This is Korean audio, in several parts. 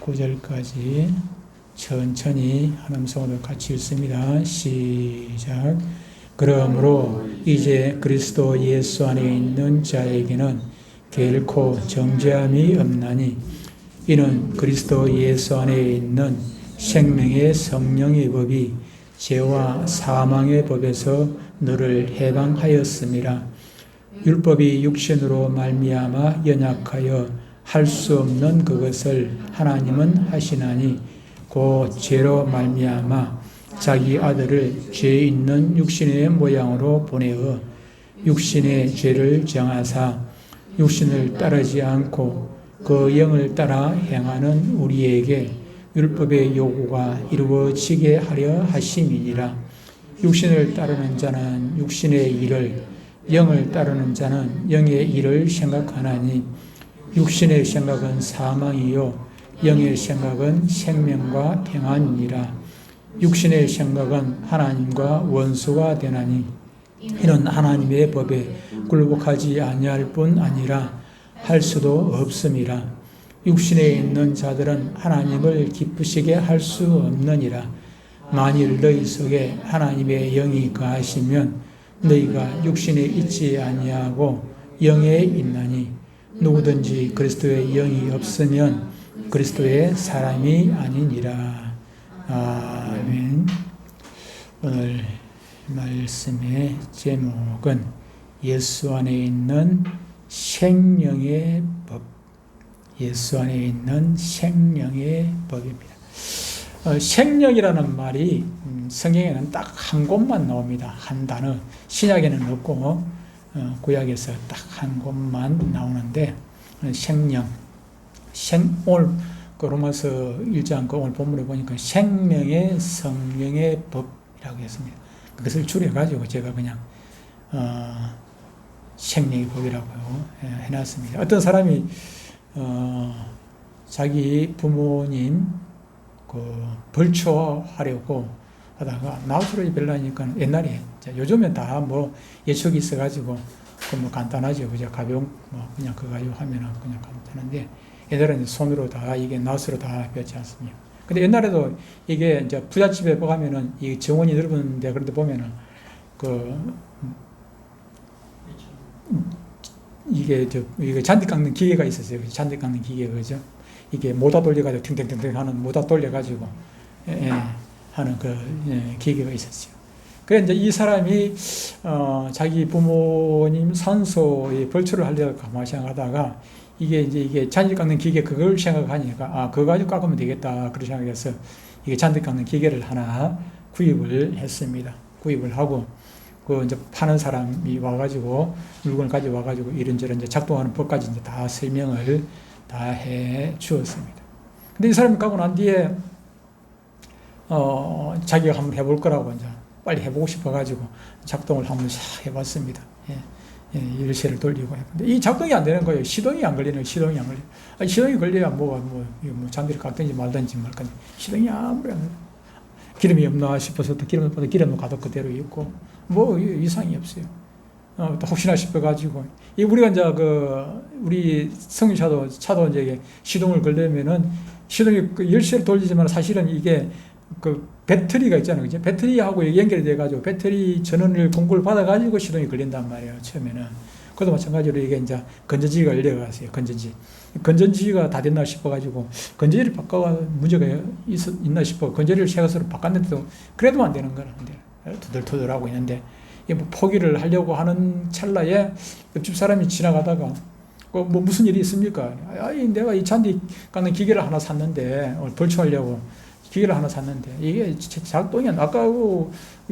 9절까지 천천히 한 음성으로 같이 읽습니다. 시작. 그러므로 이제 그리스도 예수 안에 있는 자에게는 결코 정죄함이 없나니 이는 그리스도 예수 안에 있는 생명의 성령의 법이 죄와 사망의 법에서 너를 해방하였음이라. 율법이 육신으로 말미암아 연약하여 할 수 없는 그것을 하나님은 하시나니 곧 죄로 말미암아 자기 아들을 죄 있는 육신의 모양으로 보내어 육신의 죄를 정하사 육신을 따르지 않고 그 영을 따라 행하는 우리에게 율법의 요구가 이루어지게 하려 하심이니라. 육신을 따르는 자는 육신의 일을, 영을 따르는 자는 영의 일을 생각하나니 육신의 생각은 사망이요 영의 생각은 생명과 평안이니라. 육신의 생각은 하나님과 원수가 되나니 이는 하나님의 법에 굴복하지 아니할 뿐 아니라 할 수도 없음이라. 육신에 있는 자들은 하나님을 기쁘시게 할 수 없느니라. 만일 너희 속에 하나님의 영이 거하시면 너희가 육신에 있지 아니하고 영에 있나니 누구든지 그리스도의 영이 없으면 그리스도의 사람이 아니니라. 아멘. 오늘 말씀의 제목은 예수 안에 있는 생명의 법. 예수 안에 있는 생명의 법입니다. 생명이라는 말이 성경에는 딱 한 곳만 나옵니다. 한 단어. 신약에는 없고 구약에서 딱 한 곳만 나오는데 생명. 오늘 그 로마서 1장 그 오늘 본문에 보니까 생명의 성령의 법이라고 했습니다. 그것을 줄여가지고 제가 그냥 생명의 법이라고 해놨습니다. 어떤 사람이 자기 부모님 벌초하려고 하다가 나우스로이 별나니까 옛날에 요즘엔 다 뭐 예측이 있어가지고 뭐 간단하죠. 그죠? 가벼운 그냥 그거 가지고 하면은 그냥 간단한데 옛날에는 손으로 다 이게 나우스로 다 배웠지 않습니까? 근데 옛날에도 이게 이제 부잣집에 가면은 이 정원이 넓은데 그런데 보면은 이게 잔디 깎는 기계가 있었어요. 잔디 깎는 기계가 그죠? 이게 모다 돌려가지고 탱탱탱탱 하는 모다 돌려가지고 하는 기계가 있었어요. 그래 이제 이 사람이 자기 부모님 산소에 벌초를 하려고 가만히 생각하다가 이게 잔디 깎는 기계 그걸 생각하니까 그거 가지고 깎으면 되겠다 그런 생각해서 이게 잔디 깎는 기계를 하나 구입을 했습니다. 구입을 하고 이제 파는 사람이 와가지고 물건을 가지고 와가지고 이런저런 이제 작동하는 법까지 이제 다 설명을 다 해 주었습니다. 근데 이 사람이 가고 난 뒤에 자기가 한번 해볼 거라고 이제 빨리 해보고 싶어가지고 작동을 한번 싹 해봤습니다. 열쇠를 돌리고. 근데 이 작동이 안 되는 거예요. 시동이 안 걸리는 거예요. 시동이 안 걸려. 시동이 걸려야 잔디를 깎든지 말든지 말 건데 시동이 아무리 안 걸려. 기름이 없나 싶어서 또 기름은 가득 그대로 있고 이상이 없어요. 또 혹시나 싶어가지고 우리가 이제 우리 성유차도 이제 시동을 걸려면은 시동이 열쇠를 돌리지만 사실은 이게 배터리가 있잖아요. 그죠? 배터리하고 연결이 돼가지고 배터리 전원을 공급을 받아가지고 시동이 걸린단 말이에요. 처음에는. 그것도 마찬가지로 이게 이제 건전지가 열려갔어요. 건전지가 다 됐나 싶어가지고 건전지를 바꿔 문제가 있나 싶어 건전지를 새 것으로 바꿨는데도 그래도 안 되는 거는 투덜투덜하고 있는데 포기를 하려고 하는 찰나에 옆집 사람이 지나가다가 무슨 일이 있습니까? 내가 이 잔디 깎는 기계를 하나 샀는데 벌초하려고 기계를 하나 샀는데 이게 작동이 아까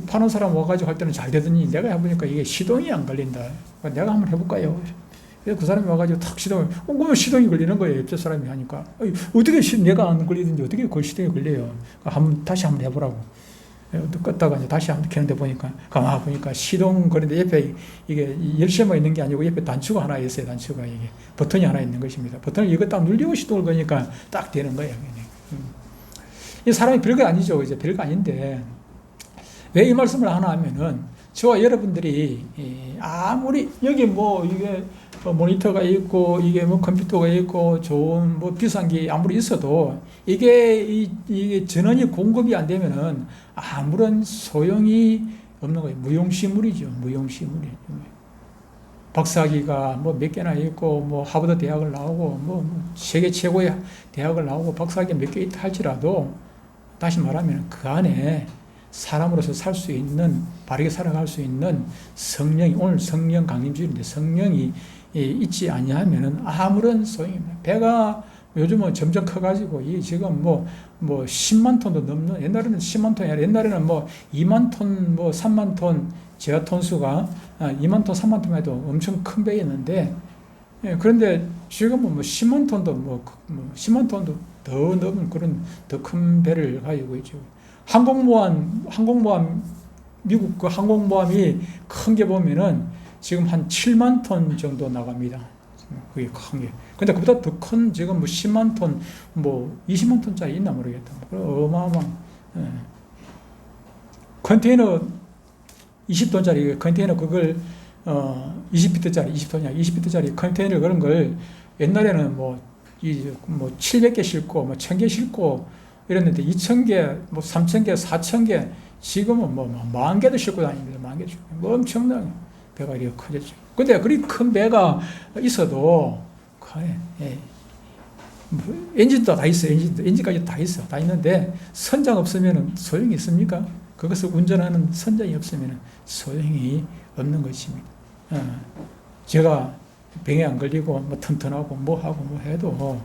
파는 사람 와가지고 할 때는 잘 되더니 내가 해보니까 이게 시동이 안 걸린다. 내가 한번 해볼까요? 그래서 그 사람이 와가지고 탁 그러면 시동이 걸리는 거예요. 옆집 사람이 하니까 어떻게 내가 안 걸리든지 어떻게 그 시동이 걸려요? 다시 한번 해보라고. 껐다가 이제 다시 한번 켜는데 보니까 가만 보니까 시동 거리는데 옆에 이게 열쇠만 있는 게 아니고 옆에 단추가 하나 있어요. 단추가 이게 버튼이 하나 있는 것입니다. 버튼을 이거 딱 눌리고 시동을 거니까 딱 되는 거예요. 이 사람이 별거 아니죠. 이제 별거 아닌데 왜 이 말씀을 하나 하면은 저와 여러분들이 아무리 여기 이게 모니터가 있고 이게 뭐 컴퓨터가 있고 좋은 뭐 비싼 게 아무리 있어도 이게 전원이 공급이 안 되면은 아무런 소용이 없는 거예요. 무용시물이죠. 무용시물이죠. 박사학위가 뭐 몇 개나 있고 뭐 하버드 대학을 나오고 뭐 세계 최고의 대학을 나오고 박사학위 몇 개 있다 할지라도 다시 말하면 그 안에 사람으로서 살 수 있는, 바르게 살아갈 수 있는 성령이, 오늘 성령 강림주일인데 성령이 있지 아니하면은 아무런 소용이 없어요. 배가 요즘은 점점 커가지고 이 지금 뭐 10만 톤도 넘는, 옛날에는 10만 톤이 아니라 옛날에는 뭐 2만 톤, 뭐 3만 톤 제어 톤수가 2만 톤, 3만 톤만 해도 엄청 큰 배였는데, 예, 그런데 지금은 뭐 10만 톤도 뭐 10만 톤도 더 넘은 그런 더 큰 배를 가지고 있죠. 항공모함, 미국 그 항공모함이 큰 게 보면은 지금 한 7만 톤 정도 나갑니다. 그게 큰 게. 근데 그보다 더 큰 지금 뭐 10만 톤, 뭐 20만 톤짜리 있나 모르겠다. 어마어마한, 예. 컨테이너 20톤짜리 컨테이너 그걸 20피트짜리 20피트짜리 컨테이너 그런 걸 옛날에는 뭐 700개 싣고 뭐 1000개 싣고 이랬는데 2000개, 뭐 3000개, 4000개 지금은 뭐 10,000개도 싣고 다닙니다. 10,000개 싣고 뭐 엄청나게 배가 이렇게 커졌죠. 근데 그리 큰 배가 있어도 예, 뭐 엔진도 다 있어. 엔진까지 다 있어. 다 있는데 선장 없으면 소용이 있습니까? 그것을 운전하는 선장이 없으면 소용이 없는 것입니다. 제가 병에 안 걸리고 뭐 튼튼하고 뭐 하고 뭐 해도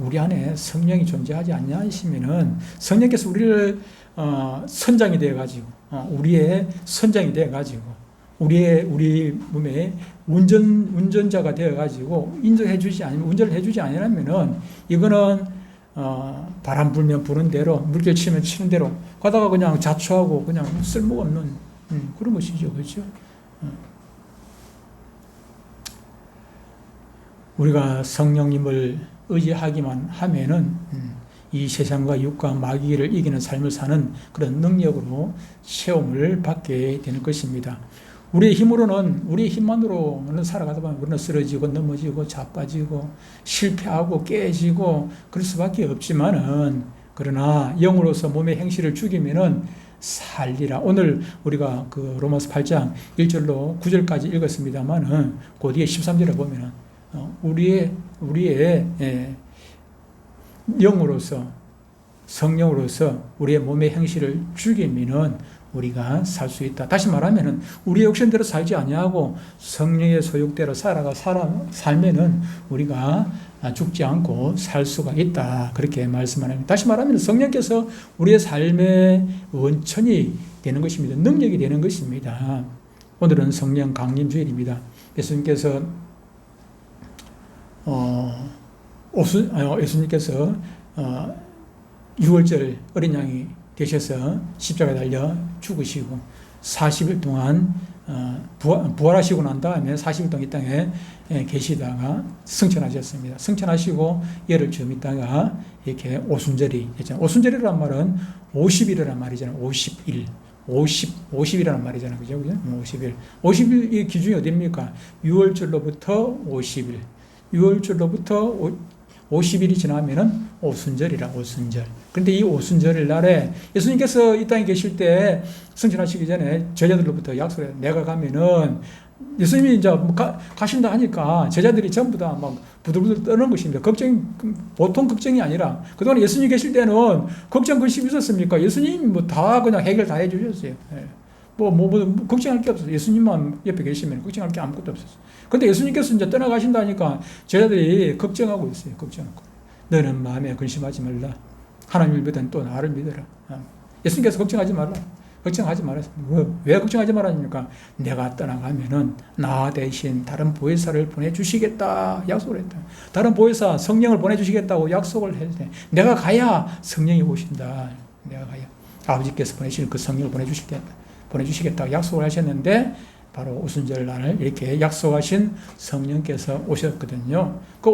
우리 안에 성령이 존재하지 않냐 하시면은 성령께서 우리를 선장이 되어 가지고 우리의 선장이 되어 가지고 우리 몸에 운전자가 되어 가지고 운전을 해주지 않으면은 이거는 바람 불면 부는 대로, 물결 치면 치는 대로 가다가 그냥 자초하고 그냥 쓸모가 없는 그런 것이죠. 그렇죠? 우리가 성령님을 의지하기만 하면은 이 세상과 육과 마귀를 이기는 삶을 사는 그런 능력으로 체험을 받게 되는 것입니다. 우리의 힘만으로는 살아가다 보면 우리는 쓰러지고 넘어지고 자빠지고 실패하고 깨지고 그럴 수밖에 없지만은, 그러나 영으로서 몸의 행실을 죽이면은 살리라. 오늘 우리가 그 로마서 8장 1절로 9절까지 읽었습니다만은 그 뒤에 13절에 보면은 우리의 영으로서 성령으로서 우리의 몸의 행실을 죽이면은 우리가 살 수 있다. 다시 말하면은 우리의 욕심대로 살지 아니하고 성령의 소욕대로 살면은 우리가 죽지 않고 살 수가 있다. 그렇게 말씀합니다. 다시 말하면 성령께서 우리의 삶의 원천이 되는 것입니다. 능력이 되는 것입니다. 오늘은 성령 강림 주일입니다. 예수님께서 예수님께서 6월절 어린 양이 되셔서 십자가에 달려 죽으시고 40일 동안 부활하시고 난 다음에 40일 동안 이 땅에 계시다가 승천하셨습니다. 승천하시고 열흘 좀 있다가 이렇게 오순절이 있잖아요. 오순절이라는 말은 50일이라는 말이잖아요. 50일이라는 말이잖아요. 그죠? 50일. 50일의 기준이 어디입니까? 6월절로부터 50일. 6월절로부터 50일이 지나면은 오순절이라, 오순절. 그런데 이 오순절 날에 예수님께서 이 땅에 계실 때 승천하시기 전에 제자들로부터 약속을 해요. 내가 가면은 예수님이 이제 가신다 하니까 제자들이 전부 다 막 부들부들 떠는 것입니다. 보통 걱정이 아니라, 그동안 예수님 계실 때는 걱정 근심이 있었습니까? 예수님 뭐 다 그냥 해결 다 해주셨어요. 걱정할 게 없었어요. 예수님만 옆에 계시면 걱정할 게 아무것도 없었어요. 근데 예수님께서 이제 떠나가신다니까 제자들이 걱정하고 있어요. 걱정하고. 너는 마음에 근심하지 말라. 하나님을 믿으면 또 나를 믿어라. 예수님께서 걱정하지 말라. 걱정하지 말았습니다. 왜 걱정하지 말았습니까? 내가 떠나가면은 나 대신 다른 보혜사를 보내주시겠다 약속을 했다. 다른 보혜사 성령을 보내주시겠다고 약속을 했대. 내가 가야 성령이 오신다. 내가 가야 아버지께서 보내시는 그 성령을 보내주시겠다고 약속을 하셨는데, 바로 오순절 날을 이렇게 약속하신 성령께서 오셨거든요. 그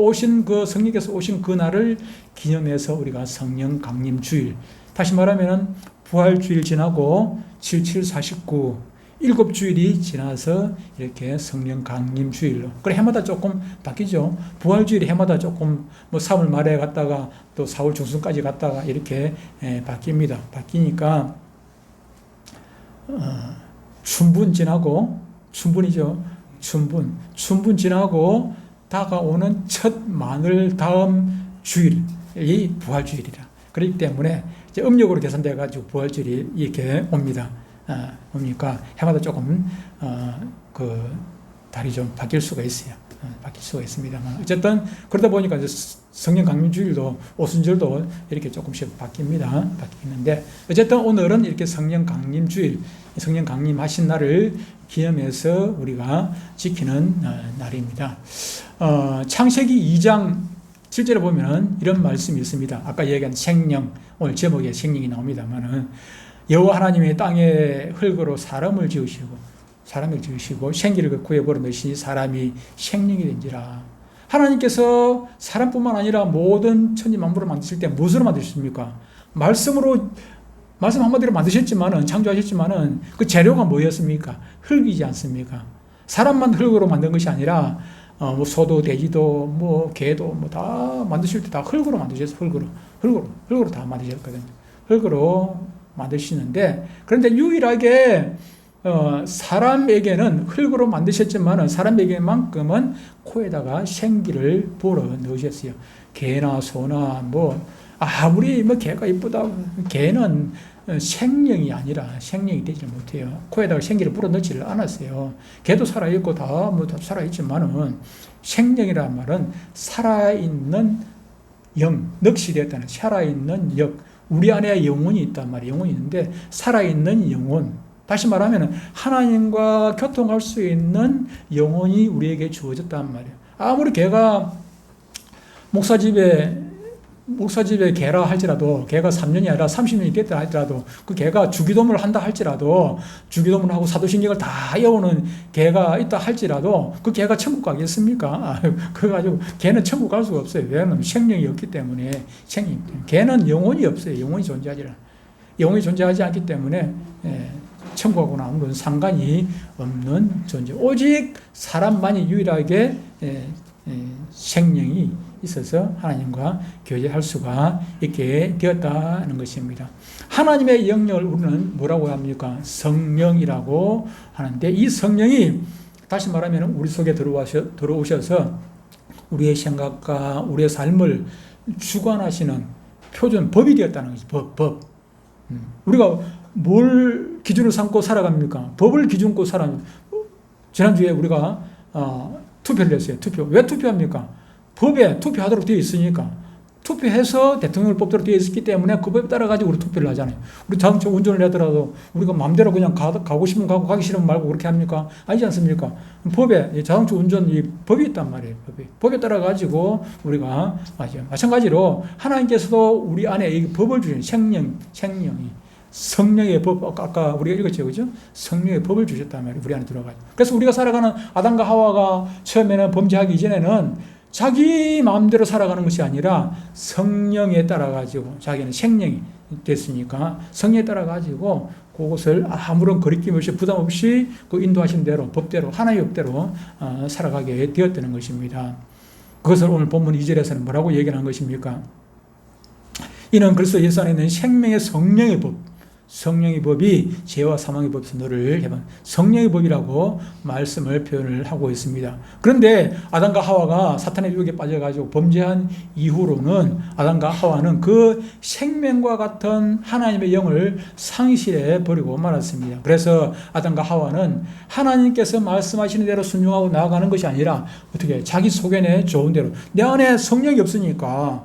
성령께서 오신 그 날을 기념해서 우리가 성령 강림 주일, 다시 말하면 부활 주일 지나고 77, 49 7주일이 지나서 이렇게 성령 강림 주일로. 그래 해마다 조금 바뀌죠. 부활 주일이 해마다 조금 뭐 3월 말에 갔다가 또 4월 중순까지 갔다가 이렇게 바뀝니다. 바뀌니까 춘분 지나고 춘분이죠. 춘분 지나고 다가오는 첫 마늘 다음 주일이 부활 주일이라. 그렇기 때문에 이제 음력으로 계산돼 가지고 부활 주일이 이렇게 옵니다. 뭡니까? 해마다 조금 그 달이 좀 바뀔 수가 있어요. 바뀔 수가 있습니다만 어쨌든 그러다 보니까 이제 성령 강림 주일도 오순절도 이렇게 조금씩 바뀌는데 어쨌든 오늘은 이렇게 성령 강림 주일, 성령 강림하신 날을 기념해서 우리가 지키는 날입니다. 창세기 2장 7절에 보면은 이런 말씀이 있습니다. 아까 얘기한 생령, 오늘 제목에 생령이 나옵니다만은 여호와 하나님의 땅에 흙으로 사람을 지으시고 생기를 구해 버릇하시니 사람이 생령이 된지라. 하나님께서 사람뿐만 아니라 모든 천지 만물을 만드실 때 무엇으로 만드셨습니까? 말씀 한마디로 만드셨지만은, 창조하셨지만은 그 재료가 뭐였습니까? 흙이지 않습니까? 사람만 흙으로 만든 것이 아니라 뭐 소도 돼지도 뭐 개도 뭐 다 만드실 때 다 흙으로 만드셨어요. 흙으로 다 만드셨거든요. 흙으로 만드시는데, 그런데 유일하게 사람에게는 흙으로 만드셨지만은 사람에게만큼은 코에다가 생기를 불어 넣으셨어요. 개나 소나 뭐 아무리 뭐 개가 이쁘다, 개는 생명이 아니라 생명이 되지 못해요. 코에다가 생기를 불어 넣지를 않았어요. 개도 살아있고 다 뭐 다 살아있지만은 생명이라는 말은 살아있는 영, 넋이 되었다는 살아있는 역, 우리 안에 영혼이 있단 말이에요. 영혼이 있는데 살아있는 영혼, 다시 말하면 하나님과 교통할 수 있는 영혼이 우리에게 주어졌단 말이에요. 아무리 개가 목사집에 개라 할지라도, 개가 3년이 아니라 30년이 됐다 할지라도, 그 개가 주기도문을 한다 할지라도, 주기도문하고 사도신경을 다 외우는 개가 있다 할지라도, 그 개가 천국 가겠습니까? 그래가지고 개는 천국 갈 수가 없어요. 왜냐하면 생명이 없기 때문에. 개는 영혼이 없어요. 영혼이 존재하지 않기 때문에 천국하고는 아무런 상관이 없는 존재. 오직 사람만이 유일하게 생명이 있어서 하나님과 교제할 수가 있게 되었다는 것입니다. 하나님의 영역을 우리는 뭐라고 합니까? 성령이라고 하는데, 이 성령이 다시 말하면 우리 속에 들어오셔서 우리의 생각과 우리의 삶을 주관하시는 표준, 법이 되었다는 거죠. 법. 우리가 뭘 기준으로 삼고 살아갑니까? 법을 기준으로 살아갑니다. 지난주에 우리가 투표를 했어요. 왜 투표합니까? 법에 투표하도록 되어 있으니까. 투표해서 대통령을 뽑도록 되어 있기 때문에 그 법에 따라가지고 우리 투표를 하잖아요. 우리 자동차 운전을 하더라도 우리가 마음대로 그냥 가고 싶으면 가고 가기 싫으면 말고 그렇게 합니까? 아니지 않습니까? 법에, 자동차 운전 이 법이 있단 말이에요. 법에 따라가지고 우리가 맞아요. 마찬가지로 하나님께서도 우리 안에 이 법을 주신 생명이 성령의 법, 아까 우리가 읽었죠, 그죠? 성령의 법을 주셨단 말이에요. 우리 안에 들어가지고. 그래서 우리가 살아가는 아담과 하와가 처음에는 범죄하기 이전에는 자기 마음대로 살아가는 것이 아니라 성령에 따라가지고, 자기는 생명이 됐으니까 성령에 따라가지고 그것을 아무런 거리낌 없이 부담 없이 그 인도하신 대로, 법대로, 하나의 법대로 살아가게 되었다는 것입니다. 그것을 오늘 본문 2절에서는 뭐라고 얘기하는 것입니까? 이는 그리스도 예수 안에 있는 생명의 성령의 법, 성령의 법이 죄와 사망의 법에서 너를 해본 성령의 법이라고 말씀을 표현을 하고 있습니다. 그런데 아담과 하와가 사탄의 유혹에 빠져가지고 범죄한 이후로는 아담과 하와는 그 생명과 같은 하나님의 영을 상실해 버리고 말았습니다. 그래서 아담과 하와는 하나님께서 말씀하시는 대로 순종하고 나아가는 것이 아니라 어떻게 자기 소견에 좋은 대로, 내 안에 성령이 없으니까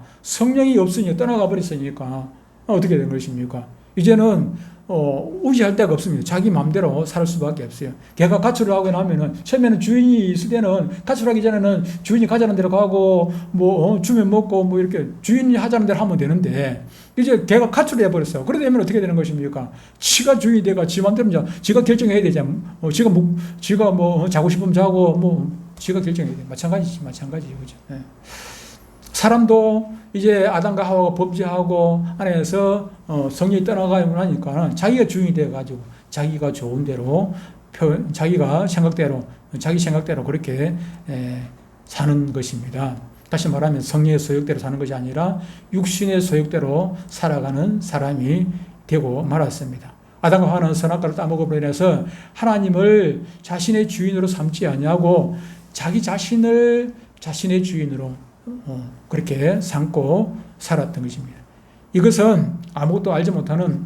떠나가 버렸으니까 어떻게 된 것입니까? 이제는 의지할 데가 없습니다. 자기 마음대로 살 수밖에 없어요. 개가 가출을 하고 나면은, 처음에는 주인이 있을 때는, 가출하기 전에는 주인이 가자는 대로 가고 주면 먹고 뭐 이렇게 주인이 하자는 대로 하면 되는데, 이제 개가 가출을 해버렸어요. 그러다 보면 어떻게 되는 것입니까? 지가 주인이 돼가 지 마음대로 지가 결정해야 되잖아요. 지가 자고 싶으면 자고 지가 결정해야 돼요. 마찬가지죠. 그죠? 네. 사람도 이제 아담과 하와가 범죄하고 안에서 성령이 떠나가고 나니까 자기가 주인이 돼가지고 자기가 좋은 대로 자기가 생각대로, 자기 생각대로 그렇게 사는 것입니다. 다시 말하면 성령의 소욕대로 사는 것이 아니라 육신의 소욕대로 살아가는 사람이 되고 말았습니다. 아담과 하와는 선악과를 따먹음으로 인해서 하나님을 자신의 주인으로 삼지 아니하고 자기 자신을 자신의 주인으로 그렇게 삼고 살았던 것입니다. 이것은 아무것도 알지 못하는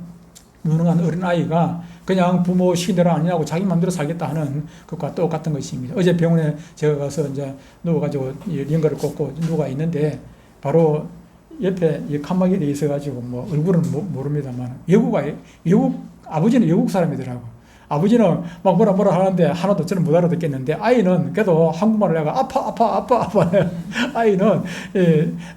무능한 어린아이가 그냥 부모 시킨 대로 안 하고 자기 마음대로 살겠다 하는 것과 똑같은 것입니다. 어제 병원에 제가 가서 이제 누워가지고 연가를 꽂고 누가 있는데 바로 옆에 칸막이에 있어가지고 뭐 얼굴은 모릅니다만 외국 아버지는 외국 사람이더라고. 아버지는 막 뭐라 하는데 하나도 저는 못 알아듣겠는데 아이는 그래도 한국말을 해가 아파 아이는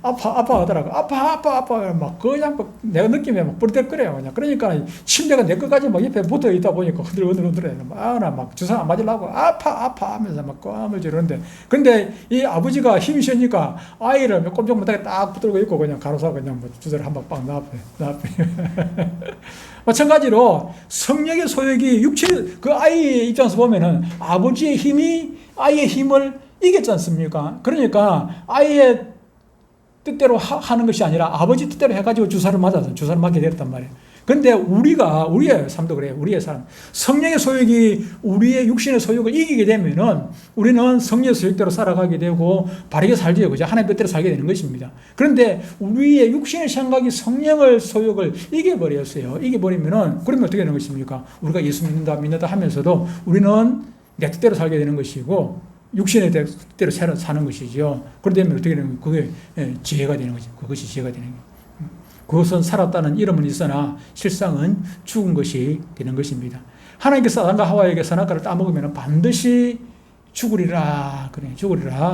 아파 하더라고. 아파 막 그냥 내가 느낌에 막 뻘떡거려요. 그냥 그러니까 침대가 내 끝까지 막 옆에 붙어 있다 보니까 흔들흔들해. 막 주사 안 맞으려고 아파 하면서 막 껌을 지르는데 근데 이 아버지가 힘이 세니까 아이를 꼼짝 못하게 딱 붙들고 있고 그냥 가로사 그냥 뭐 주사를 한 방 빡 놔앞에 마찬가지로 성령의 소욕이 그 아이의 입장에서 보면은 아버지의 힘이 아이의 힘을 이겼지 않습니까? 그러니까 아이의 뜻대로 하는 것이 아니라 아버지 뜻대로 해가지고 주사를 맞게 됐단 말이에요. 근데 우리의 삶도 그래요. 우리의 삶. 성령의 소욕이 우리의 육신의 소욕을 이기게 되면은 우리는 성령의 소욕대로 살아가게 되고 바르게 살지요. 그죠? 하나님 뜻대로 살게 되는 것입니다. 그런데 우리의 육신의 생각이 성령의 소욕을 이겨버렸어요. 이겨버리면은 그러면 어떻게 되는 것입니까? 우리가 예수 믿는다 하면서도 우리는 내 뜻대로 살게 되는 것이고 육신의 뜻대로 사는 것이죠. 그러게 되면 어떻게 되는 거예요? 그게 지혜가 되는 거죠. 그것이 지혜가 되는 거예요. 그것은 살았다는 이름은 있으나 실상은 죽은 것이 되는 것입니다. 하나님께서 아담과 하와에게 선악과를 따먹으면 반드시 죽으리라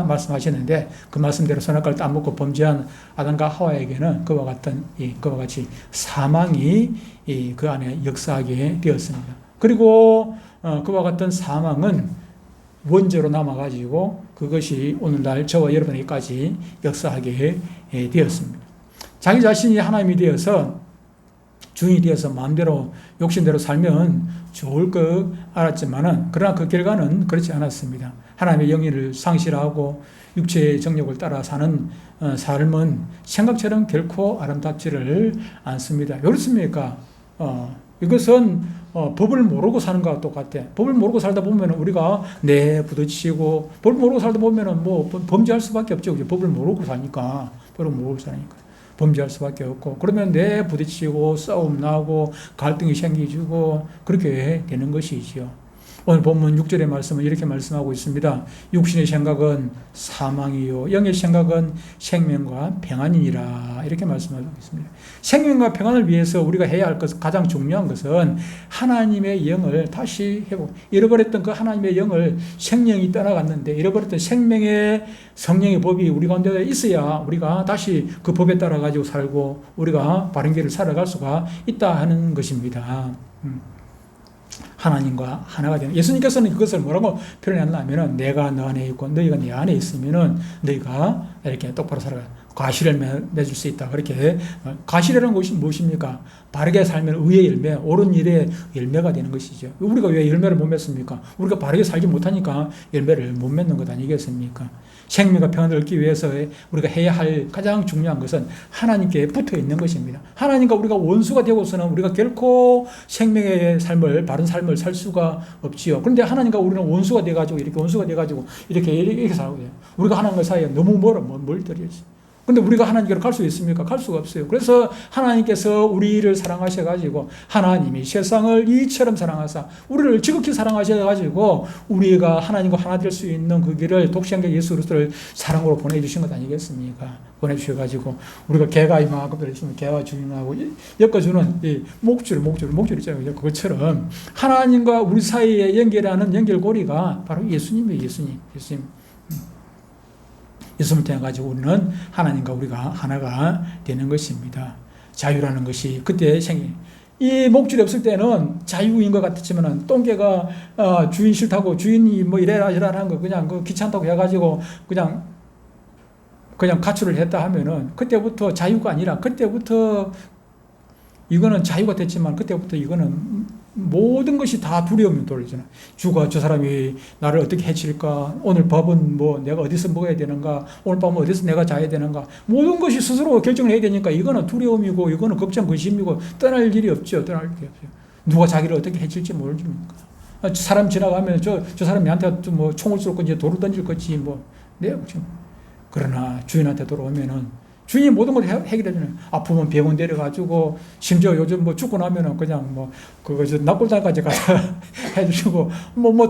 말씀하시는데 그 말씀대로 선악과를 따먹고 범죄한 아담과 하와에게는 그와 같이 사망이 그 안에 역사하게 되었습니다. 그리고 그와 같은 사망은 원죄로 남아가지고 그것이 오늘날 저와 여러분에게까지 역사하게 되었습니다. 자기 자신이 하나님이 되어서 주인이 되어서 마음대로 욕심대로 살면 좋을 것 알았지만은 그러나 그 결과는 그렇지 않았습니다. 하나님의 영의를 상실하고 육체의 정욕을 따라 사는 삶은 생각처럼 결코 아름답지를 않습니다. 왜 그렇습니까? 이것은 법을 모르고 사는 것과 똑같아. 법을 모르고 살다 보면 우리가 부딪히고 법을 모르고 살다 보면 뭐 범죄할 수밖에 없죠. 법을 모르고 사니까. 범죄할 수밖에 없고 그러면 부딪히고 싸움 나고 갈등이 생기고 그렇게 되는 것이지요. 오늘 본문 6절의 말씀은 이렇게 말씀하고 있습니다. 육신의 생각은 사망이요 영의 생각은 생명과 평안이니라 이렇게 말씀하고 있습니다. 생명과 평안을 위해서 우리가 해야 할 것 가장 중요한 것은 하나님의 영을 다시 잃어버렸던 그 하나님의 영을 생명이 떠나갔는데 잃어버렸던 생명의 성령의 법이 우리 가운데 있어야 우리가 다시 그 법에 따라 가지고 살고 우리가 바른 길을 살아갈 수가 있다 하는 것입니다. 하나님과 하나가 되는 예수님께서는 그것을 뭐라고 표현했냐면은 내가 너 안에 있고 너희가 내 안에 있으면은 너희가 이렇게 똑바로 살아가 과실을 맺을 수 있다. 그렇게 과실이라는 것이 무엇입니까? 바르게 살면 의의 열매, 옳은 일의 열매가 되는 것이죠. 우리가 왜 열매를 못 맺습니까? 우리가 바르게 살지 못하니까 열매를 못 맺는 것 아니겠습니까? 생명과 평안을 얻기 위해서 우리가 해야 할 가장 중요한 것은 하나님께 붙어 있는 것입니다. 하나님과 우리가 원수가 되고서는 우리가 결코 생명의 삶을, 바른 삶을 살 수가 없지요. 그런데 하나님과 우리는 원수가 돼가지고 이렇게 살고 돼요. 우리가 하나님과 사이에 너무 멀더리지. 근데 우리가 하나님께로 갈 수 있습니까? 갈 수가 없어요. 그래서 하나님께서 우리를 사랑하셔가지고 하나님이 세상을 이처럼 사랑하사 우리를 지극히 사랑하셔가지고 우리가 하나님과 하나 될 수 있는 그 길을 독생자 예수 그리스도를 사랑으로 보내주신 것 아니겠습니까? 보내주셔가지고 우리가 개가 이만큼 있으면 개와 주인하고 엮어주는 이 목줄 있잖아요. 그것처럼 하나님과 우리 사이에 연결하는 연결고리가 바로 예수님이에요. 예수님. 예수님을 통해 가지고 우리는 하나님과 우리가 하나가 되는 것입니다. 자유라는 것이 그때 이 목줄이 없을 때는 자유인 것 같았지만은 똥개가 주인 싫다고 주인이 뭐 이래라 저래라 거 그냥 귀찮다고 해가지고 그냥 가출을 했다 하면은 그때부터 자유가 아니라 그때부터 이거는 자유가 됐지만 그때부터 이거는 모든 것이 다 두려움이 돌리잖아. 주가 저 사람이 나를 어떻게 해칠까? 오늘 밥은 뭐 내가 어디서 먹어야 되는가? 오늘 밤은 어디서 내가 자야 되는가? 모든 것이 스스로 결정을 해야 되니까 이거는 두려움이고 이거는 걱정, 근심이고 떠날 일이 없죠. 떠날 일이 없어요. 누가 자기를 어떻게 해칠지 모르니까. 사람 지나가면 저 사람이 나한테 뭐 총을 쏠 건지 돌을 던질 건지 뭐 내 걱정. 그러나 주인한테 돌아오면은 주인이 모든 걸 해결해주는, 아프면 병원 데려가지고, 심지어 요즘 뭐 죽고 나면은 그냥 뭐, 납골당까지 가서 해주시고,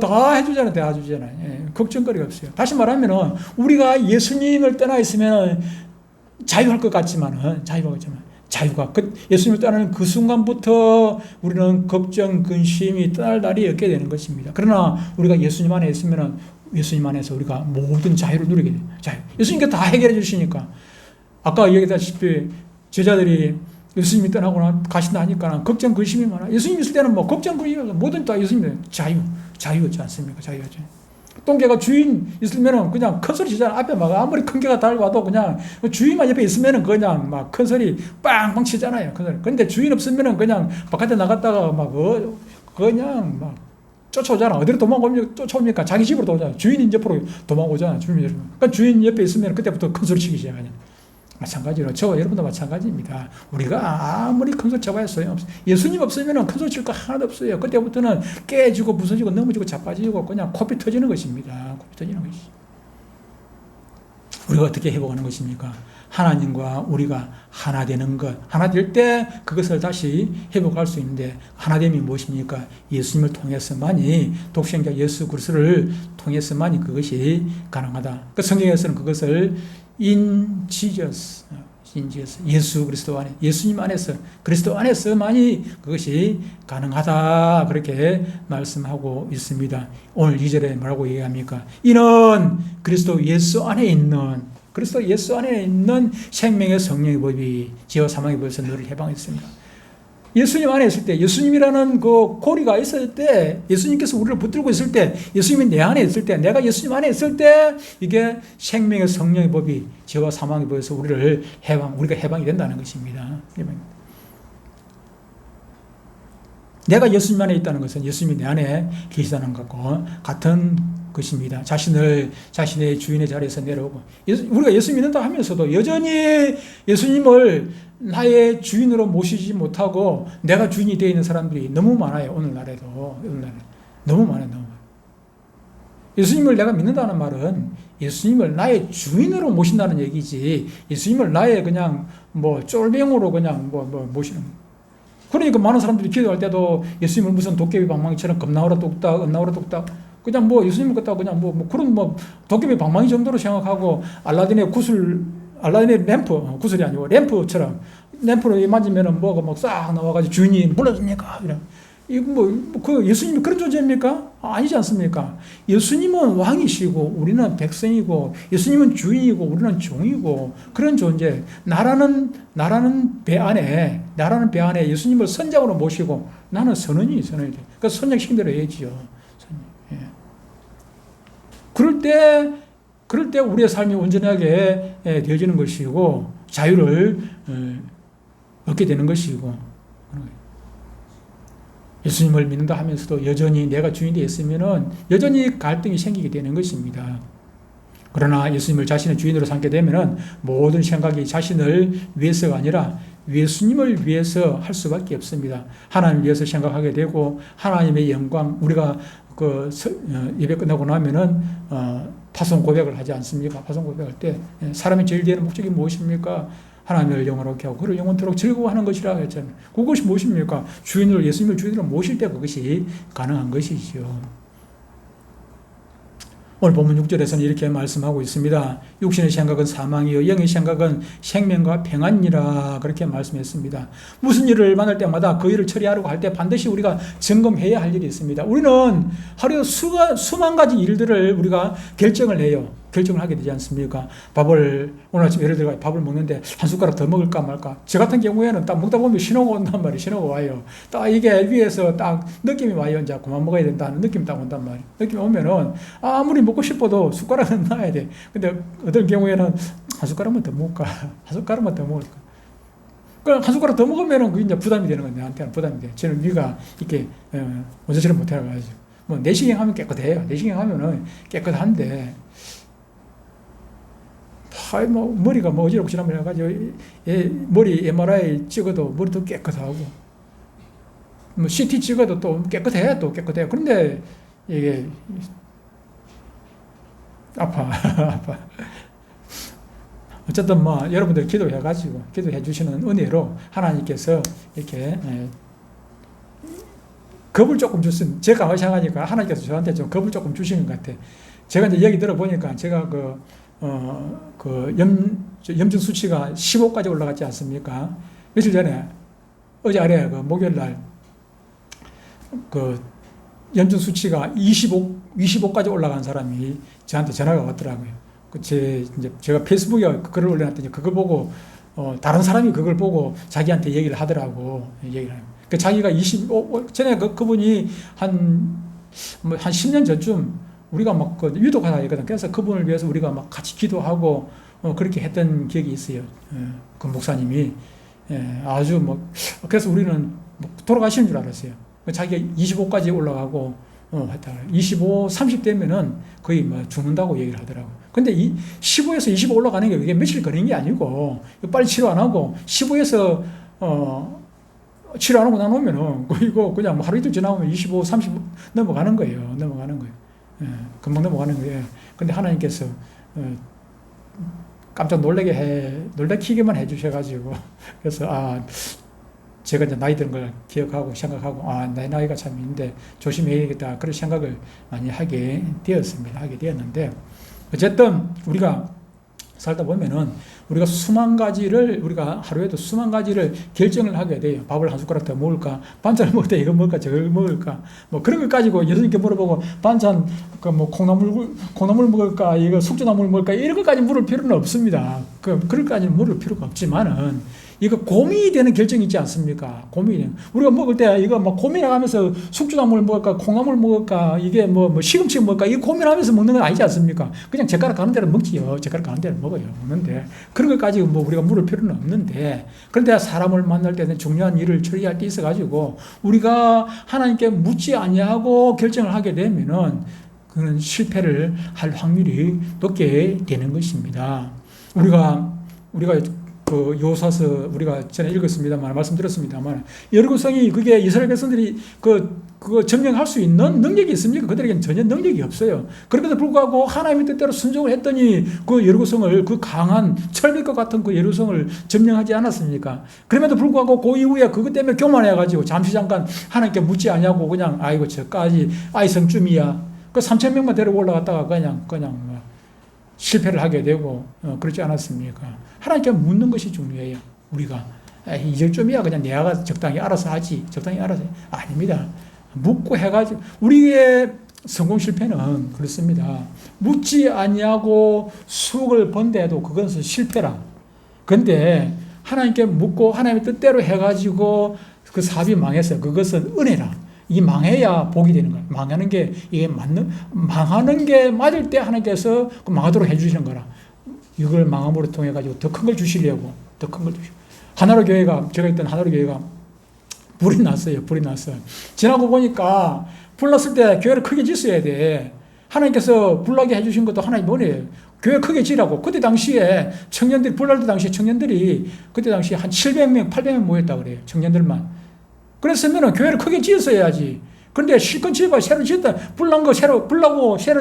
다 해주잖아요. 다 해주잖아요. 예, 걱정거리가 없어요. 다시 말하면은, 우리가 예수님을 떠나 있으면 자유할 것 같지만은, 자유가, 예수님을 떠나는 그 순간부터 우리는 걱정, 근심이 떠날 날이 없게 되는 것입니다. 그러나 우리가 예수님 안에 있으면은, 예수님 안에서 우리가 모든 자유를 누리게 돼요. 자유. 예수님께 다 해결해 주시니까. 아까 얘기했다시피 제자들이 예수님이 떠나고 가신다 하니까 걱정, 근심이 많아. 예수님 있을 때는 뭐 걱정, 근심이 모든 다 예수님이 자유였지 않습니까? 자유였지. 똥개가 주인 있으면은 그냥 큰 소리 치잖아. 앞에 막 아무리 큰 개가 달려와도 그냥 주인만 옆에 있으면은 그냥 막 큰 소리 빵빵 치잖아요. 큰 소리. 그런데 주인 없으면은 그냥 바깥에 나갔다가 막 그냥 막 쫓아오잖아. 어디로 쫓아옵니까? 자기 집으로 도망오잖아. 주인 옆으로 도망오잖아. 그러니까 주인 옆에 있으면 그때부터 큰 소리 치기 시작하냐. 마찬가지로 저와 여러분도 마찬가지입니다. 우리가 아무리 큰 소리 쳐봐야 소용없어요. 예수님 없으면 큰 소리 칠 거 하나도 없어요. 그때부터는 깨지고 부서지고 넘어지고 자빠지고 그냥 코피 터지는 것입니다. 코피 터지는 것이. 우리가 어떻게 회복하는 것입니까? 하나님과 우리가 하나 되는 것. 하나 될 때 그것을 다시 회복할 수 있는데, 하나됨이 무엇입니까? 예수님을 통해서만이, 독생자 예수 그리스도를 통해서만이 그것이 가능하다. 그 성경에서는 그것을 in Jesus, 예수 그리스도 안에, 예수님 안에서, 그리스도 안에서만이 그것이 가능하다. 그렇게 말씀하고 있습니다. 오늘 2절에 뭐라고 얘기합니까? 이는 그리스도 예수 안에 있는, 그리스도 예수 안에 있는 생명의 성령의 법이 죄와 사망의 법에서 너를 해방했습니다. 예수님 안에 있을 때, 예수님이라는 그 고리가 있을 때, 예수님께서 우리를 붙들고 있을 때, 예수님이 내 안에 있을 때, 내가 예수님 안에 있을 때, 이게 생명의 성령의 법이 죄와 사망의 법에서 우리가 해방이 된다는 것입니다. 내가 예수님 안에 있다는 것은 예수님이 내 안에 계시다는 것과 같은 것입니다. 자신의 주인의 자리에서 내려오고, 우리가 예수 믿는다 하면서도 여전히 예수님을 나의 주인으로 모시지 못하고 내가 주인이 되어 있는 사람들이 너무 많아요. 오늘날에도 너무 많아요. 예수님을 내가 믿는다는 말은 예수님을 나의 주인으로 모신다는 얘기지, 예수님을 나의 그냥 뭐 쫄병으로 그냥 모시는. 그러니까 많은 사람들이 기도할 때도 예수님을 무슨 도깨비 방망이처럼 겁나오라 뚝딱, 은나오라 뚝딱, 그냥 뭐 예수님을 갖다 그냥 그런 도깨비 방망이 정도로 생각하고, 알라딘의 램프, 구슬이 아니고 램프처럼, 램프로 만지면은 뭐가 막 싹 나와가지고 주인이 불러줍니까? 이거 예수님이 그런 존재입니까? 아니지 않습니까? 예수님은 왕이시고 우리는 백성이고, 예수님은 주인이고 우리는 종이고, 그런 존재. 나라는 배 안에 예수님을 선장으로 모시고 나는 선원이 돼. 그러니까 선장시킨 대로 해야지요. 예. 그럴 때 우리의 삶이 온전하게 되어지는 것이고, 자유를 얻게 되는 것이고, 예수님을 믿는다 하면서도 여전히 내가 주인이 되었으면은 여전히 갈등이 생기게 되는 것입니다. 그러나 예수님을 자신의 주인으로 삼게 되면은 모든 생각이 자신을 위해서가 아니라 예수님을 위해서 할 수밖에 없습니다. 하나님을 위해서 생각하게 되고, 하나님의 영광, 우리가 예배 끝나고 나면은 파송 고백을 하지 않습니까? 파송 고백할 때 사람의 제일 되는 목적이 무엇입니까? 하나님을 영원하게 하고 그를 영원토록 즐거워하는 것이라 했잖아요. 그것이 무엇입니까? 예수님을 주인으로 모실 때 그것이 가능한 것이죠. 오늘 본문 6절에서는 이렇게 말씀하고 있습니다. 육신의 생각은 사망이요 영의 생각은 생명과 평안이라, 그렇게 말씀했습니다. 무슨 일을 만날 때마다 그 일을 처리하려고 할 때 반드시 우리가 점검해야 할 일이 있습니다. 우리는 하루에 수만 가지 일들을 우리가 결정을 하게 되지 않습니까? 오늘 아침 예를 들어 밥을 먹는데 한 숟가락 더 먹을까 말까. 저 같은 경우에는 딱 먹다 보면 신호가 온단 말이에요. 신호가 와요. 딱 이게 위에서 딱 느낌이 와요. 이제 그만 먹어야 된다는 느낌이 딱 온단 말이에요. 느낌이 오면은 아무리 먹고 싶어도 숟가락은 놔야 돼. 근데 어떤 경우에는 한 숟가락만 더 먹을까? 한 숟가락만 더 먹을까? 그럼 한 숟가락 더 먹으면은 그게 이제 부담이 되는 거예요. 내한테는 부담이 돼. 저는 위가 이렇게, 원소처럼 못해가지고. 뭐, 내시경 하면 깨끗해요. 내시경 하면은 깨끗한데, 뭐, 머리가 뭐 어지럽고 해가지고, 머리 MRI 찍어도 머리도 깨끗하고, 뭐, CT 찍어도 또 깨끗해, 또 깨끗해요. 그런데, 이게, 아파. 어쨌든 뭐 여러분들 기도해가지고 기도해 주시는 은혜로 하나님께서 이렇게 겁을 조금 줬으면 제가 의상하니까 하나님께서 저한테 좀 겁을 조금 주시는 것 같아. 제가 이제 얘기 들어보니까 제가 염증 수치가 15까지 올라갔지 않습니까? 며칠 전에 어제 아래 목요일 날 염증 수치가 25까지 올라간 사람이 저한테 전화가 왔더라고요. 제가 페이스북에 글을 올려놨더니 그걸 보고, 다른 사람이 그걸 보고 자기한테 얘기를 하더라고. 자기가 전에 그분이 한 10년 전쯤 우리가 막 유독 하나 있거든. 그래서 그분을 위해서 우리가 막 같이 기도하고, 그렇게 했던 기억이 있어요. 그 목사님이. 아주 그래서 우리는 돌아가시는 줄 알았어요. 자기가 25까지 올라가고, 25, 30 되면은 거의 죽는다고 얘기를 하더라고. 근데 15에서 25 올라가는 게 그게 며칠 걸리는 게 아니고, 빨리 치료 안 하고, 15에서, 치료 안 하고 나오면은, 이거 그냥 하루 이틀 지나면 25, 30 넘어가는 거예요. 금방 넘어가는 거예요. 근데 하나님께서, 깜짝 놀래키게만 해주셔가지고, 그래서, 제가 이제 나이 든 걸 기억하고 생각하고, 내 나이가 참 있는데 조심해야겠다. 그런 생각을 많이 하게 되었는데, 어쨌든 우리가 살다 보면은 우리가 우리가 하루에도 수만 가지를 결정을 하게 돼요. 밥을 한 숟가락 더 먹을까? 반찬을 먹을 때 이거 먹을까? 저걸 먹을까? 뭐 그런 것 가지고 예수님께 물어보고 반찬, 콩나물 먹을까? 이거 숙주나물 먹을까? 이런 것까지 물을 필요는 없습니다. 그럴까지는 물을 필요가 없지만은 이거 고민이 되는 결정이 있지 않습니까? 우리가 먹을 때 이거 고민하면서 숙주나물 먹을까? 콩나물 먹을까? 이게 시금치 먹을까? 이거 고민하면서 먹는 건 아니지 않습니까? 그냥 젓가락 가는 대로 먹지요. 젓가락 가는 대로 먹는데. 그런 것까지 우리가 물을 필요는 없는데, 그런데 사람을 만날 때는 중요한 일을 처리할 때 있어가지고, 우리가 하나님께 묻지 아니하고 결정을 하게 되면은, 그런 실패를 할 확률이 높게 되는 것입니다. 우리가 요사서 우리가 전에 읽었습니다만, 말씀드렸습니다만, 여리고성이 그게 이스라엘 백성들이 그거 점령할 수 있는 능력이 있습니까? 그들에게는 전혀 능력이 없어요. 그럼에도 불구하고 하나님의 뜻대로 순종을 했더니 그 여리고성을, 그 강한 철벽과 같은 그 여리고성을 점령하지 않았습니까? 그럼에도 불구하고 그 이후에 그것 때문에 교만해가지고 잠시 잠깐 하나님께 묻지 않냐고 그냥 저까지 성쯤이야. 3,000명만 데리고 올라갔다가 그냥 실패를 하게 되고, 그렇지 않았습니까? 하나님께 묻는 것이 중요해요. 우리가 이절쯤이야 그냥 내가 적당히 알아서 하지. 아닙니다. 묻고 해가지고 우리의 성공 실패는 그렇습니다. 묻지 아니하고 수억을 번데도 그것은 실패라. 그런데 하나님께 묻고 하나님의 뜻대로 해가지고 그 사업이 망했어요. 그것은 은혜라. 이 망해야 복이 되는 거야. 망하는 게 맞을 때 하나님께서 망하도록 해주시는 거라. 이걸 망함으로 통해 가지고 더 큰 걸 주시려고. 하나로 교회가, 제가 있던 하나로 교회가 불이 났어요. 지나고 보니까 불 났을 때 교회를 크게 짓어야 돼. 하나님께서 불 나게 해주신 것도 하나님 은혜예요. 교회 크게 지라고. 그때 당시에 청년들이, 불날 때 당시에 청년들이 그때 당시에 한 700명, 800명 모였다 그래요. 청년들만. 그랬으면 교회를 크게 지었어야지. 근데 실컷 지어봐, 새로 지었다. 불나고 새로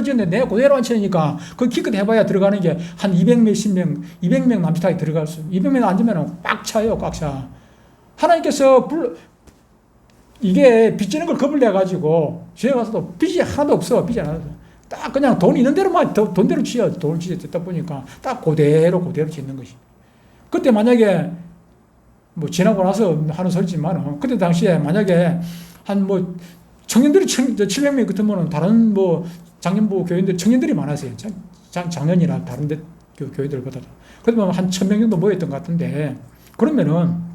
지었는데 내가 그대로 안 치니까 그 기껏 해봐야 들어가는 게 한 200명 남짓하게 들어갈 200명 앉으면 꽉 차요, 꽉 차. 하나님께서 이게 빚지는 걸 겁을 내가지고, 집에 가서도 빚이 하나도 없어, 딱 그냥 돈 있는 대로만, 돈대로 돈을 짓다 보니까 딱 그대로 짓는 것이. 그때 만약에, 지나고 나서 하는 소리지만, 그때 당시에 만약에 청년들이 700명 같으면 다른 장년부 교인들, 청년들이 많았어요. 작년이나 다른 데 교회들보다. 그러면 한 1000명 정도 모였던 것 같은데, 그러면은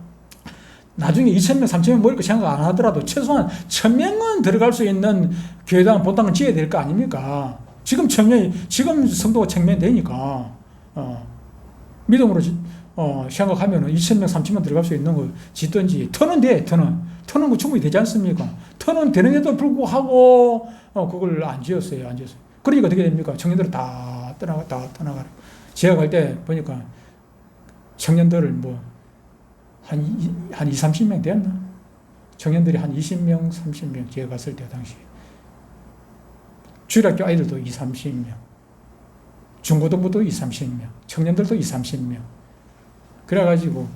나중에 2000명, 3000명 모일 거 생각 안 하더라도 최소한 1000명은 들어갈 수 있는 교회당, 본당을 지어야 될 거 아닙니까? 지금 성도가 1000명 되니까, 믿음으로 생각하면 2,000명, 3,000명 들어갈 수 있는 거 짓든지, 터는 돼, 터는 거 충분히 되지 않습니까? 터는 되는데도 불구하고, 그걸 안 지었어요, 안 지었어요. 그러니까 어떻게 됩니까? 청년들은 다 떠나가라. 제가 갈 때 보니까 청년들을 한 2, 30명 되었나? 청년들이 한 20명, 30명, 제가 갔을 때 당시. 주일학교 아이들도 2, 30명. 중고등부도 2, 30명. 청년들도 2, 30명. 그래가지고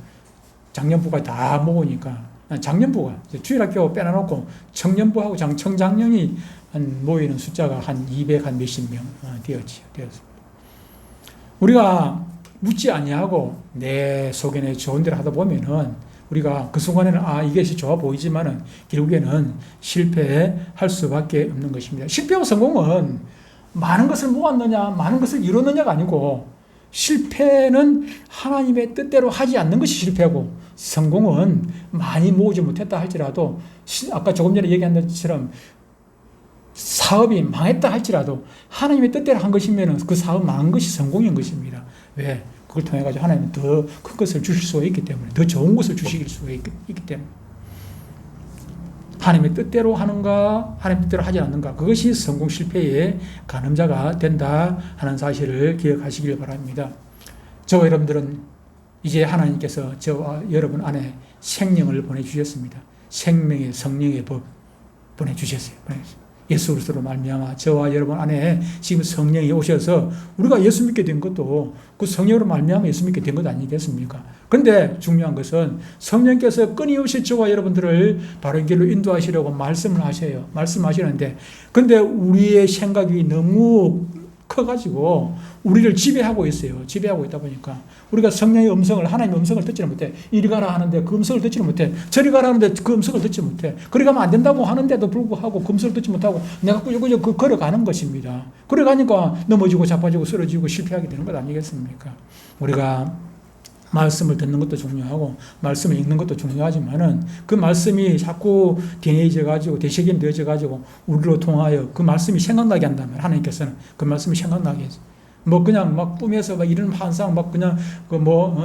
장년부가 다 모으니까, 장년부가, 주일학교 빼놔놓고 청년부하고 청장년이 모이는 숫자가 한 200, 한 몇십 명 되었습니다. 우리가 묻지 아니하고 내 속에 내 좋은 대로 하다 보면은 우리가 그 순간에는 이것이 좋아 보이지만은 결국에는 실패할 수밖에 없는 것입니다. 실패와 성공은 많은 것을 모았느냐, 많은 것을 이뤘느냐가 아니고, 실패는 하나님의 뜻대로 하지 않는 것이 실패고, 성공은 많이 모으지 못했다 할지라도, 아까 조금 전에 얘기한 것처럼 사업이 망했다 할지라도 하나님의 뜻대로 한 것이면 그 사업 망한 것이 성공인 것입니다. 왜? 그걸 통해 가지고 하나님은 더 큰 것을 주실 수가 있기 때문에, 더 좋은 것을 주실 수가 있기 때문에. 하나님의 뜻대로 하는가, 하나님의 뜻대로 하지 않는가, 그것이 성공 실패의 가늠자가 된다 하는 사실을 기억하시길 바랍니다. 저와 여러분들은 이제 하나님께서 저와 여러분 안에 생명을 보내주셨습니다. 생명의 성령의 법 보내주셨어요. 예수 그리스도로 말미암아 저와 여러분 안에 지금 성령이 오셔서 우리가 예수 믿게 된 것도 그 성령으로 말미암아 예수 믿게 된 것 아니겠습니까? 그런데 중요한 것은 성령께서 끊임없이 저와 여러분들을 바른 길로 인도하시려고 말씀을 하셔요. 말씀하시는데, 근데 우리의 생각이 너무 커가지고 우리를 지배하고 있어요. 지배하고 있다 보니까 우리가 성령의 음성을, 하나님의 음성을 듣지는 못해. 이리 가라 하는데 그 음성을 듣지는 못해. 저리 가라 하는데 그 음성을 듣지 못해. 그리 가면 안 된다고 하는데도 불구하고 그 음성을 듣지 못하고 내가 꾸역꾸역 걸어가는 것입니다. 그래가니까 넘어지고 자빠지고 쓰러지고 실패하게 되는 것 아니겠습니까? 우리가 말씀을 듣는 것도 중요하고 말씀을 읽는 것도 중요하지만은 그 말씀이 자꾸 대뇌해져가지고 되새김되어져가지고 우리로 통하여 그 말씀이 생각나게 한다면 하나님께서는 그 말씀이 생각나게 해서 그냥 막 꿈에서 막 이런 환상, 막 그냥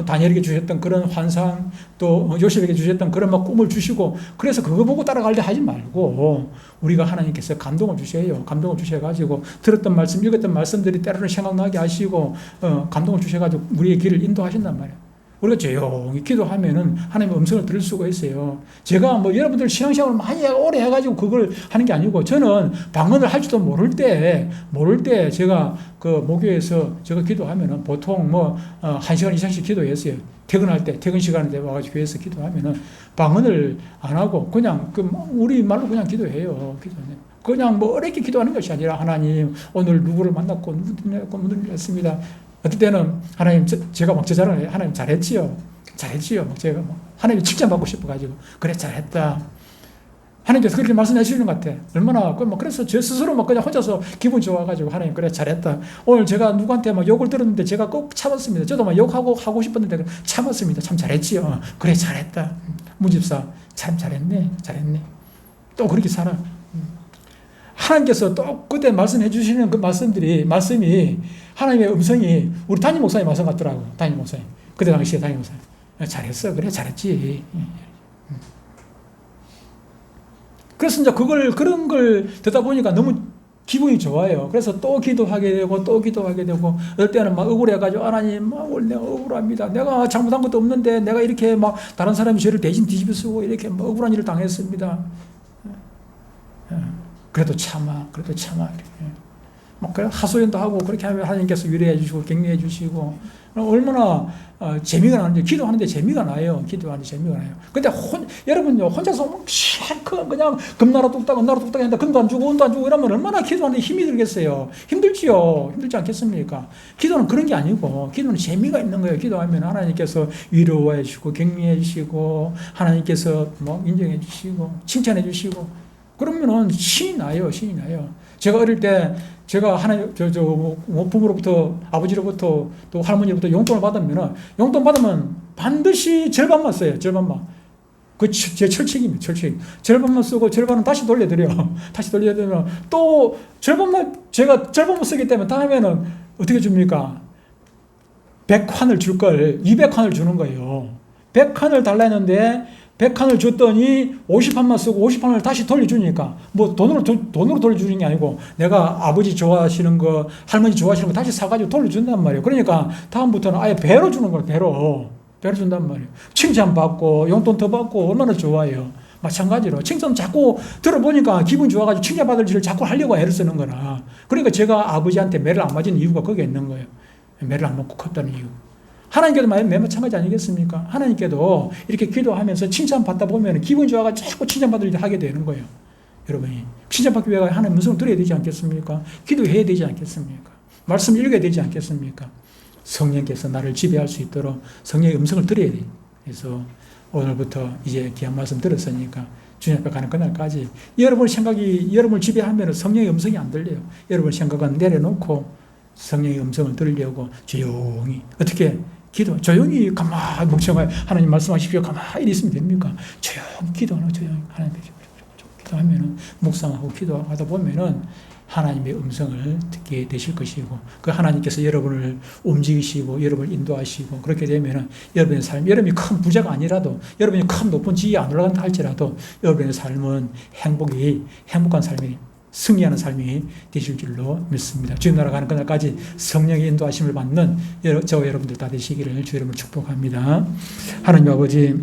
다니엘에게 주셨던 그런 환상, 또 요셉에게 주셨던 그런 막 꿈을 주시고, 그래서 그거 보고 따라가려 하지 말고 우리가 하나님께서 감동을 주셔요. 감동을 주셔가지고 들었던 말씀, 읽었던 말씀들이 때로는 생각나게 하시고 감동을 주셔가지고 우리의 길을 인도하신단 말이에요. 우리가 조용히 기도하면은 하나님의 음성을 들을 수가 있어요. 제가 여러분들 신앙생활을 많이 오래 해가지고 그걸 하는 게 아니고, 저는 방언을 할지도 모를 때 제가 그 목요에서 제가 기도하면은 보통 1시간 이상씩 기도했어요. 퇴근할 때, 퇴근 시간에 와가지고 교회에서 기도하면은 방언을 안 하고 그냥 우리 말로 그냥 기도해요. 그냥 어렵게 기도하는 것이 아니라, 하나님 오늘 누구를 만났고 누구를 했습니다. 어떨 때는 하나님, 제가 막 제자를 하나님 잘했지요. 막 제가 하나님이 칭찬받고 싶어가지고, 그래 잘했다. 하나님께서 그렇게 말씀해 주시는 것 같아. 얼마나 그래서 제 스스로 막 그냥 혼자서 기분 좋아가지고, 하나님 그래 잘했다. 오늘 제가 누구한테 막 욕을 들었는데 제가 꼭 참았습니다. 저도 막 욕하고 하고 싶었는데 참았습니다. 참 잘했지요. 그래 잘했다. 문집사 참 잘했네. 또 그렇게 살아. 하나님께서 또 그때 말씀해 주시는 그 말씀이 하나님의 음성이 우리 담임 목사님 말씀 같더라고. 담임 목사님. 그때 당시에 담임 목사님. 잘했어. 그래 잘했지. 그래서 이제 그런 걸 듣다 보니까 너무 기분이 좋아요. 그래서 또 기도하게 되고 어떨 때는 막 억울해가지고, 하나님 내가 억울합니다. 내가 잘못한 것도 없는데 내가 이렇게 막 다른 사람이 죄를 대신 뒤집어 쓰고 이렇게 억울한 일을 당했습니다. 그래도 참아. 막 하소연도 하고 그렇게 하면 하나님께서 위로해 주시고 격려해 주시고, 얼마나 재미가 나는지, 기도하는데 재미가 나요. 근데 여러분요, 혼자서 그냥 금나라 뚝딱 했는데 금도 안 주고 은도 안 주고 이러면 얼마나 기도하는데 힘이 들겠어요. 힘들지요. 힘들지 않겠습니까? 기도는 그런 게 아니고, 기도는 재미가 있는 거예요. 기도하면 하나님께서 위로해 주시고 격려해 주시고, 하나님께서 인정해 주시고 칭찬해 주시고, 그러면은 신이 나요. 제가 어릴 때 제가 부모로부터, 아버지로부터 또 할머니로부터 용돈을 받으면 반드시 절반만 써요. 제 철칙입니다. 절반만 쓰고 절반은 다시 돌려드려요. 또 제가 절반만 쓰기 때문에 다음에는 어떻게 줍니까? 100칸을 줄 걸 200칸을 주는 거예요. 100칸을 달라 했는데 100칸을 줬더니 50판만 쓰고 50판을 다시 돌려주니까 뭐 돈으로 돌려주는 게 아니고 내가 아버지 좋아하시는 거 할머니 좋아하시는 거 다시 사가지고 돌려준단 말이에요. 그러니까 다음부터는 아예 배로 주는 거예요. 배로 준단 말이에요. 칭찬받고 용돈 더 받고 얼마나 좋아요. 마찬가지로 칭찬 자꾸 들어보니까 기분 좋아가지고 칭찬받을 일을 자꾸 하려고 애를 쓰는 거라. 그러니까 제가 아버지한테 매를 안 맞은 이유가 거기에 있는 거예요. 매를 안 맞고 컸다는 이유. 하나님께도 매 마찬가지 아니겠습니까? 하나님께도 이렇게 기도하면서 칭찬받다 보면 기분 좋아가지고 자꾸 칭찬받을 일을 하게 되는 거예요. 여러분이 칭찬받기 위해 하나님 음성을 들어야 되지 않겠습니까? 기도해야 되지 않겠습니까? 말씀 읽어야 되지 않겠습니까? 성령께서 나를 지배할 수 있도록 성령의 음성을 들어야 돼요. 그래서 오늘부터 이제 귀한 말씀 들었으니까 주님 앞에 가는 그날까지 여러분 생각이 여러분을 지배하면 성령의 음성이 안 들려요. 여러분 생각은 내려놓고 성령의 음성을 들으려고 조용히 어떻게 기도 조용히 가만히 멍청하게 하나님 말씀하십시오 가만히 있으면 됩니까? 조용히 기도하는 조용히 하나님 기도하면은 묵상하고 기도하다 보면은 하나님의 음성을 듣게 되실 것이고 그 하나님께서 여러분을 움직이시고 여러분을 인도하시고 그렇게 되면은 여러분의 삶, 여러분이 큰 부자가 아니라도 여러분이 큰 높은 지위에 안 올라간다 할지라도 여러분의 삶은 행복한 삶이 승리하는 삶이 되실 줄로 믿습니다. 주님 나라 가는 그날까지 성령의 인도하심을 받는 저와 여러분들 다 되시기를 주 여러분을 축복합니다. 하나님 아버지